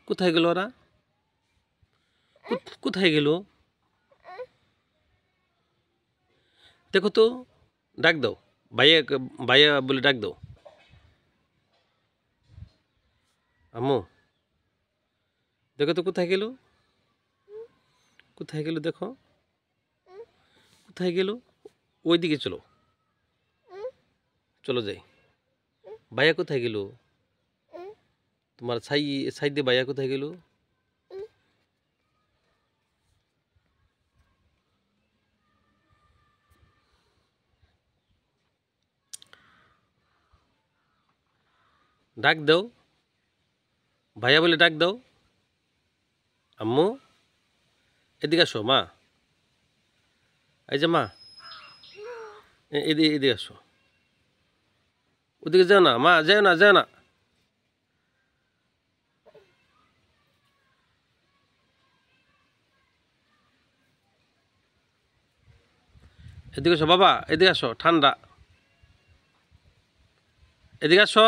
কোথায় গেল ওরা? কোথায় গেল? দেখো তো, ডাক দাও, ভাইয়া ভাইয়া বলে ডাক দাও। আম্মু দেখো তো কোথায় গেল? কোথায় গেল দেখো, কোথায় গেল? ওইদিকে চলো, চলো যাই। ভাইয়া কোথায় গেল? তোমার ছাই দিয়ে ভাইয়া কোথায় গেল? ডাক দাও, ভাইয়া বলে ডাক দাও। আম্মু এদিকে আসো মা, এই যে মা, এদিকে আসো। ওদিকে যাও না মা, যাও না, যাও না। এদিকে আসো বাবা, এদিকে আসো, ঠান্ডা। এদিকে আসো।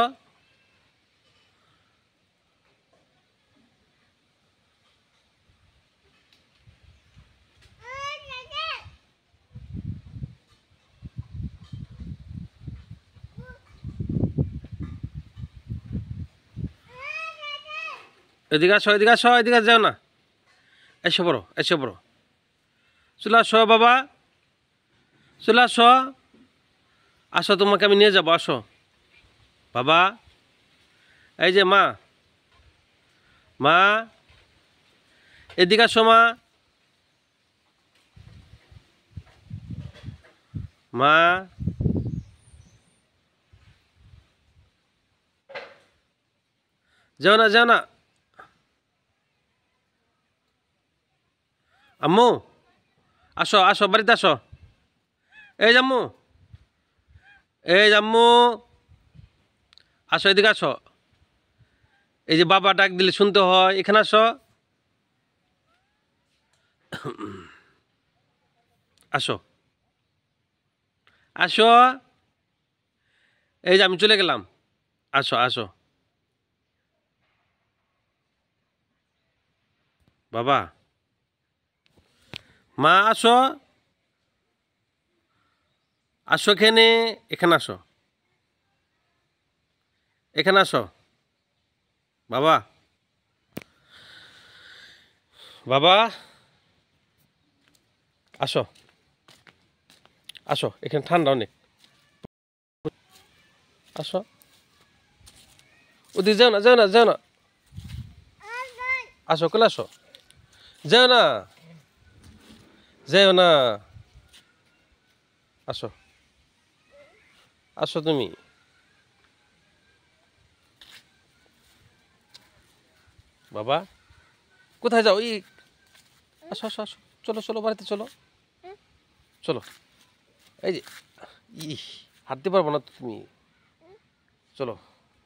এদিকে আসো, এদিকে আসো, এদিকে যাও না। এসে পড়ো, এসে পড়ো। চলে আসো বাবা, চলে আসো। আসো, তোমাকে আমি নিয়ে যাবো, আসো বাবা। এই যে মা, মা এদিকে আসো মা, মা যাও না, যাও না। আম্মু আসো, আসো বাড়িতে আসো। এই জাম্মু, এই জাম্মু, আসো এদিকে আসো। এই যে বাবা ডাক দিলে শুনতে হয়, এখানে আসো। আসো, আসো। এই যে আমি চলে গেলাম, আসো, আসো বাবা। মা আসো, আসো এখানে, এখানে আসো, এখানে আসো বাবা। বাবা আসো, আসো এখানে ঠান্ডা অনেক, আসো। ওদিকে যাও না, যাও না, যাও না। আসো কোলে আসো, যাও না, যাও না। আসো, আসো তুমি। বাবা কোথায় যাও? আসো, আসো, আসো, চলো, চলো বাড়িতে চলো, চলো। এই যে হাঁটতে পারবো না তো তুমি, চলো।